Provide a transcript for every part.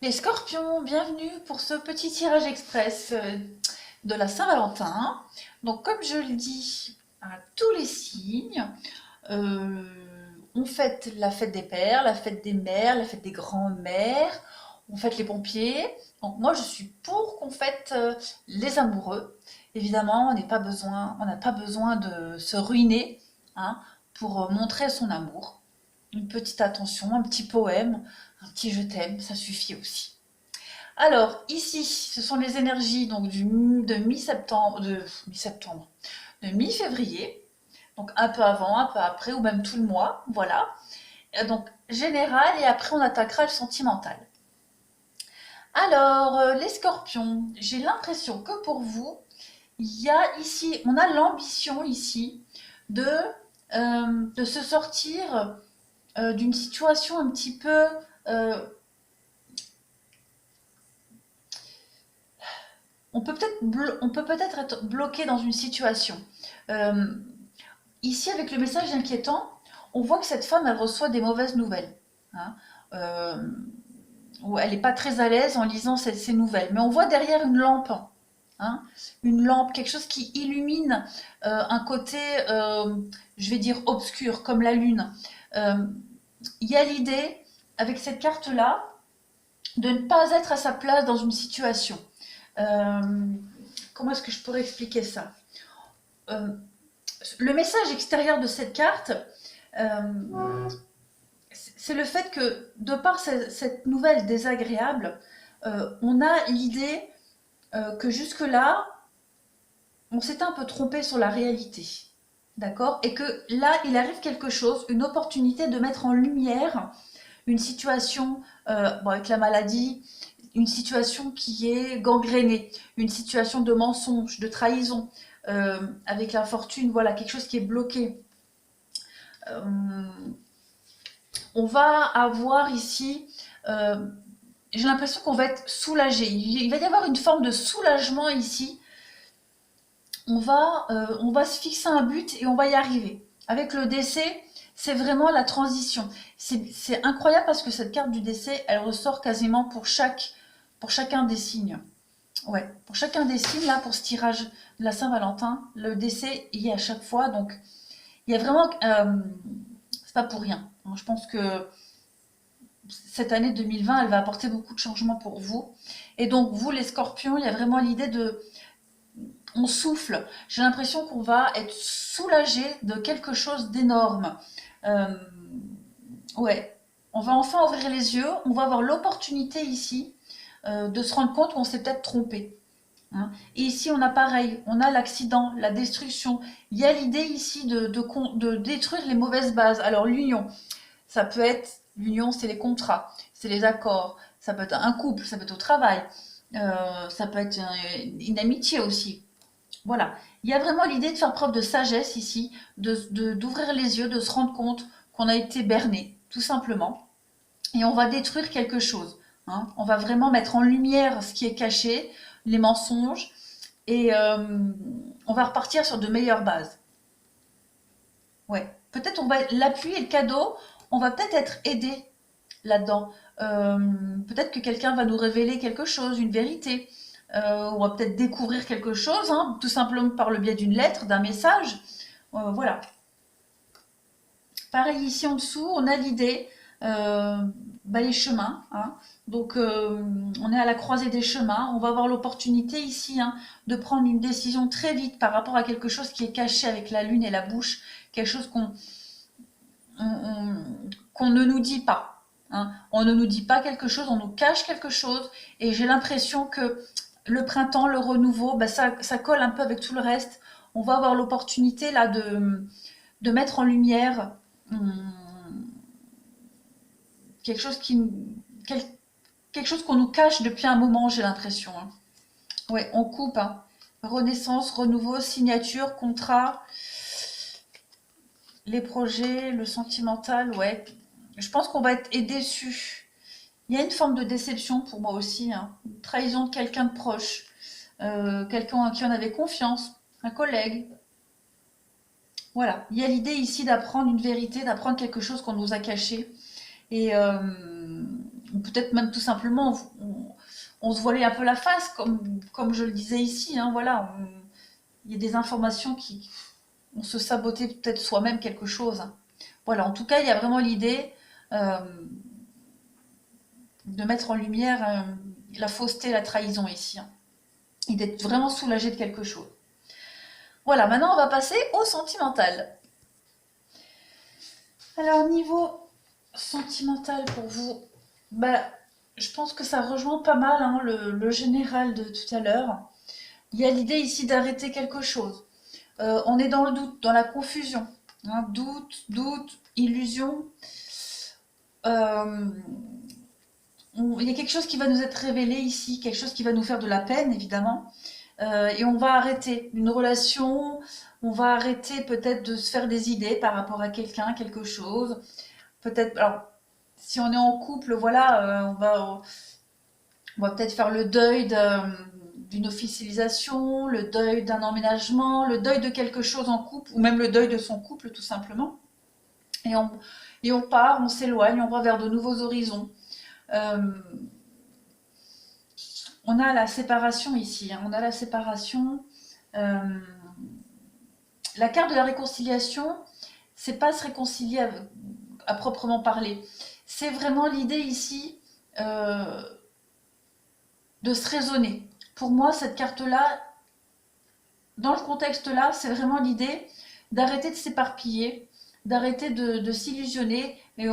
Les scorpions, bienvenue pour ce petit tirage express de la Saint-Valentin. Donc, comme je le dis à tous les signes, euh, on fête la fête des pères, la fête des mères, la fête des grands-mères, on fête les pompiers. Donc, moi, je suis pour qu'on fête les amoureux. Évidemment, on n'a pas besoin de se ruiner, hein, pour montrer son amour. Une petite attention, un petit poème, un petit je t'aime, ça suffit aussi. Alors, ici, ce sont les énergies donc, de mi-septembre, de mi-février, donc un peu avant, un peu après, ou même tout le mois, voilà. Donc, général, et après, on attaquera le sentimental. Alors, les scorpions, j'ai l'impression que pour vous, il y a ici, on a l'ambition ici de, de se sortir d'une situation un petit peu euh, on peut peut-être être bloqué dans une situation. Euh, Ici, avec le message inquiétant, on voit que cette femme, elle reçoit des mauvaises nouvelles. Hein. Euh, où elle n'est pas très à l'aise en lisant ces nouvelles. Mais on voit derrière une lampe. Hein, une lampe, quelque chose qui illumine un côté, je vais dire, obscur, comme la lune. Euh, Il y a l'idée, avec cette carte-là, de ne pas être à sa place dans une situation. Euh, Comment est-ce que je pourrais expliquer ça? Euh, le message extérieur de cette carte, c'est le fait que, de par cette nouvelle désagréable, on a l'idée que jusque-là, on s'était un peu trompé sur la réalité. D'accord? Et que là, il arrive quelque chose, une opportunité de mettre en lumière une situation, bon, avec la maladie, une situation qui est gangrénée, une situation de mensonge, de trahison, avec la fortune, voilà, quelque chose qui est bloqué. Euh, on va avoir ici, euh, j'ai l'impression qu'on va être soulagé. Il va y avoir une forme de soulagement ici. On va se fixer un but et on va y arriver. Avec le décès, c'est vraiment la transition. C'est incroyable parce que cette carte du décès, elle ressort quasiment pour chacun des signes. Ouais, pour chacun des signes, là, pour ce tirage de la Saint-Valentin, le décès y est à chaque fois. Donc, il y a vraiment. C'est pas pour rien. Je pense que cette année 2020, elle va apporter beaucoup de changements pour vous. Et donc, vous, les scorpions, il y a vraiment l'idée de. On souffle. J'ai l'impression qu'on va être soulagé de quelque chose d'énorme. Euh, ouais. On va enfin ouvrir les yeux. On va avoir l'opportunité ici de se rendre compte qu'on s'est peut-être trompé. Hein. Et ici, on a pareil, on a l'accident, la destruction. Il y a l'idée ici de détruire les mauvaises bases. Alors, l'union, ça peut être, l'union, c'est les contrats, c'est les accords, ça peut être un couple, ça peut être au travail, ça peut être une amitié aussi. Voilà. Il y a vraiment l'idée de faire preuve de sagesse ici, d'ouvrir les yeux, de se rendre compte qu'on a été berné, tout simplement. Et on va détruire quelque chose. Hein. On va vraiment mettre en lumière ce qui est caché, les mensonges, et on va repartir sur de meilleures bases. Ouais. Peut-être on va l'appui et le cadeau, on va peut-être être aidé là-dedans. Euh, Peut-être que quelqu'un va nous révéler quelque chose, une vérité. On va peut-être découvrir quelque chose, hein, tout simplement par le biais d'une lettre, d'un message. Voilà. Pareil ici en dessous, on a l'idée, euh, les chemins. Hein. Donc on est à la croisée des chemins. On va avoir l'opportunité ici, hein, de prendre une décision très vite par rapport à quelque chose qui est caché avec la lune et la bouche, quelque chose qu'on ne nous dit pas. Hein. On ne nous dit pas quelque chose, on nous cache quelque chose. Et j'ai l'impression que le printemps, le renouveau, ça colle un peu avec tout le reste. On va avoir l'opportunité là de mettre en lumière hum, quelque chose quel- quelque chose qu'on nous cache depuis un moment, j'ai l'impression. Hein. Ouais, on coupe. Hein. Renaissance, renouveau, signature, contrat, les projets, le sentimental, ouais. Je pense qu'on va être déçu. Il y a une forme de déception pour moi aussi, hein. Une trahison de quelqu'un de proche, quelqu'un en qui on avait confiance, un collègue. Voilà, il y a l'idée ici d'apprendre une vérité, d'apprendre quelque chose qu'on nous a caché. Et ou peut-être même tout simplement, on se voilait un peu la face, comme je le disais ici, hein, voilà, il y a des informations qui, on se sabotait peut-être soi-même quelque chose. Voilà, en tout cas, il y a vraiment l'idée de mettre en lumière la fausseté, la trahison ici, hein, et d'être vraiment soulagé de quelque chose. Voilà, maintenant on va passer au sentimental. Alors, niveau sentimental pour vous, bah, je pense que ça rejoint pas mal hein, le général de tout à l'heure. Il y a l'idée ici d'arrêter quelque chose. On est dans le doute, dans la confusion. Hein, doute, illusion. Il y a quelque chose qui va nous être révélé ici, quelque chose qui va nous faire de la peine, évidemment. Et on va arrêter une relation, on va arrêter peut-être de se faire des idées par rapport à quelqu'un, quelque chose. Peut-être, alors, si on est en couple, voilà, on va peut-être faire le deuil d'une officialisation, le deuil d'un emménagement, le deuil de quelque chose en couple, ou même le deuil de son couple, tout simplement. Et on part, on s'éloigne, on va vers de nouveaux horizons. On a la séparation ici, hein, on a la séparation. La carte de la réconciliation, c'est pas se réconcilier à proprement parler. C'est vraiment l'idée ici de se raisonner. Pour moi, cette carte-là, dans le contexte-là, c'est vraiment l'idée d'arrêter de s'éparpiller, d'arrêter de s'illusionner, et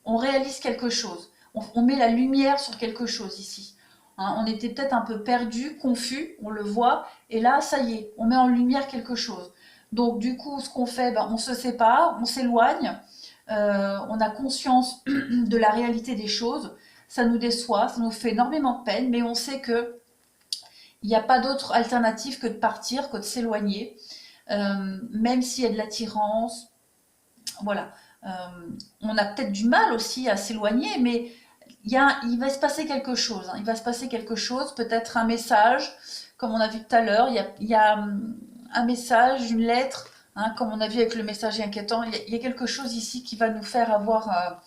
on réalise quelque chose. On met la lumière sur quelque chose ici. Hein, on était peut-être un peu perdu, confus, on le voit, et là, ça y est, on met en lumière quelque chose. Donc du coup, ce qu'on fait, ben, on se sépare, on s'éloigne, on a conscience de la réalité des choses, ça nous déçoit, ça nous fait énormément de peine, mais on sait que il n'y a pas d'autre alternative que de partir, que de s'éloigner, même s'il y a de l'attirance, voilà. Euh, on a peut-être du mal aussi à s'éloigner, mais il va se passer quelque chose. Hein. Il va se passer quelque chose, peut-être un message, comme on a vu tout à l'heure. Il y a un message, une lettre, hein, comme on a vu avec le messager inquiétant. Il y a quelque chose ici qui va nous faire avoir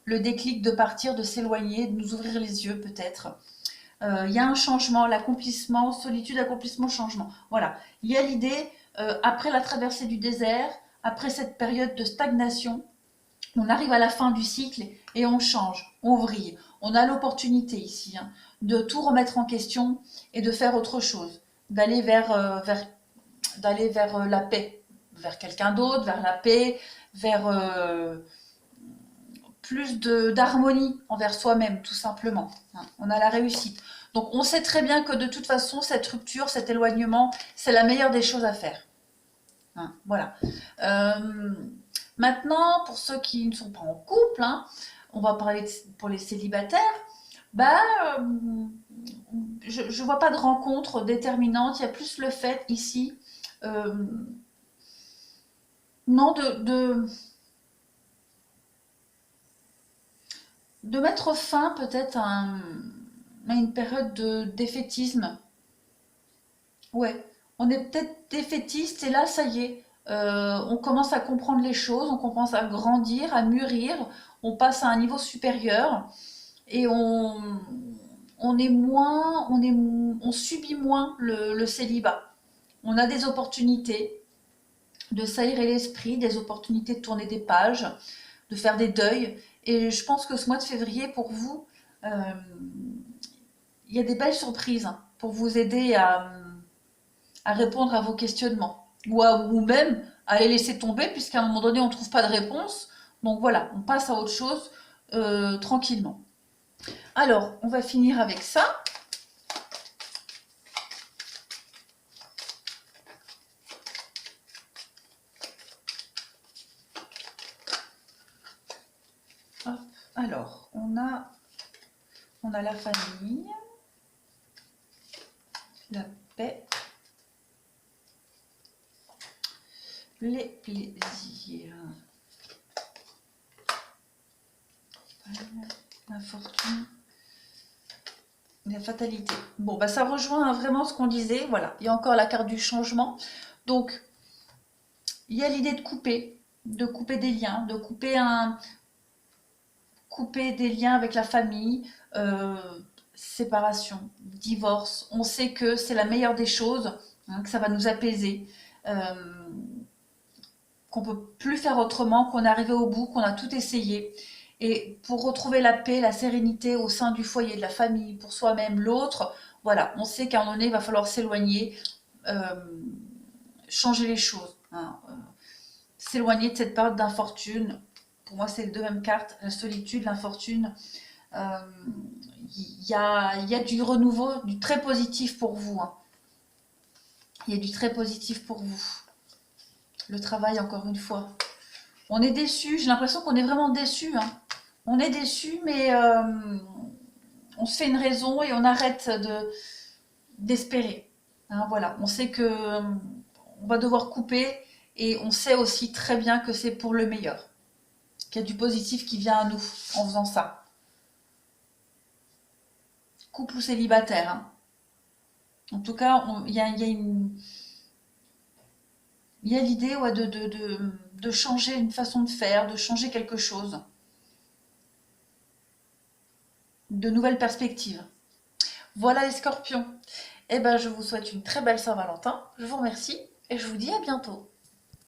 le déclic de partir, de s'éloigner, de nous ouvrir les yeux peut-être. Il y a un changement, l'accomplissement, solitude, accomplissement, changement. Voilà. Il y a l'idée, après la traversée du désert, après cette période de stagnation, on arrive à la fin du cycle et on change, on vrille. On a l'opportunité ici hein, de tout remettre en question et de faire autre chose, d'aller vers la paix, vers quelqu'un d'autre, vers la paix, vers plus d'harmonie envers soi-même, tout simplement. Hein. On a la réussite. Donc on sait très bien que de toute façon, cette rupture, cet éloignement, c'est la meilleure des choses à faire. Hein, voilà. Maintenant, pour ceux qui ne sont pas en couple, hein, on va parler pour les célibataires, bah, je ne vois pas de rencontre déterminante. Il y a plus le fait ici, non, de mettre fin peut-être à une période de défaitisme. Ouais, on est peut-être défaitiste et là, ça y est, on commence à comprendre les choses, on commence à grandir, à mûrir, on passe à un niveau supérieur et on est moins, on subit moins le célibat. On a des opportunités de s'aérer l'esprit, des opportunités de tourner des pages, de faire des deuils. Et je pense que ce mois de février, pour vous, il y a des belles surprises hein, pour vous aider à répondre à vos questionnements. Ou même à les laisser tomber, puisqu'à un moment donné, on ne trouve pas de réponse. Donc voilà, on passe à autre chose tranquillement. Alors, on va finir avec ça. Hop. Alors, on a la famille, la paix, les plaisirs, la fortune, la fatalité. Bon, bah ça rejoint vraiment ce qu'on disait. Voilà, il y a encore la carte du changement. Donc, il y a l'idée de couper des liens, de couper des liens avec la famille, euh, séparation, divorce. On sait que c'est la meilleure des choses, hein, que ça va nous apaiser, qu'on peut plus faire autrement, qu'on est arrivé au bout, qu'on a tout essayé. Et pour retrouver la paix, la sérénité au sein du foyer, de la famille, pour soi-même, l'autre, voilà, on sait qu'à un moment donné, il va falloir s'éloigner, euh, changer les choses, hein, s'éloigner de cette période d'infortune. Pour moi, c'est les deux mêmes cartes, la solitude, l'infortune. Euh, il y a du renouveau, du très positif pour vous, hein. Il y a du très positif pour vous. Le travail, encore une fois. On est déçu, j'ai l'impression qu'on est vraiment déçu, hein. On est déçu, mais on se fait une raison et on arrête d'espérer, hein, voilà, on sait que on va devoir couper et on sait aussi très bien que c'est pour le meilleur, qu'il y a du positif qui vient à nous en faisant ça. Couple ou célibataire, hein. En tout cas, il y a l'idée, ouais, de changer une façon de faire, de changer quelque chose, de nouvelles perspectives. Voilà les scorpions. Eh ben, je vous souhaite une très belle Saint-Valentin. Je vous remercie et je vous dis à bientôt.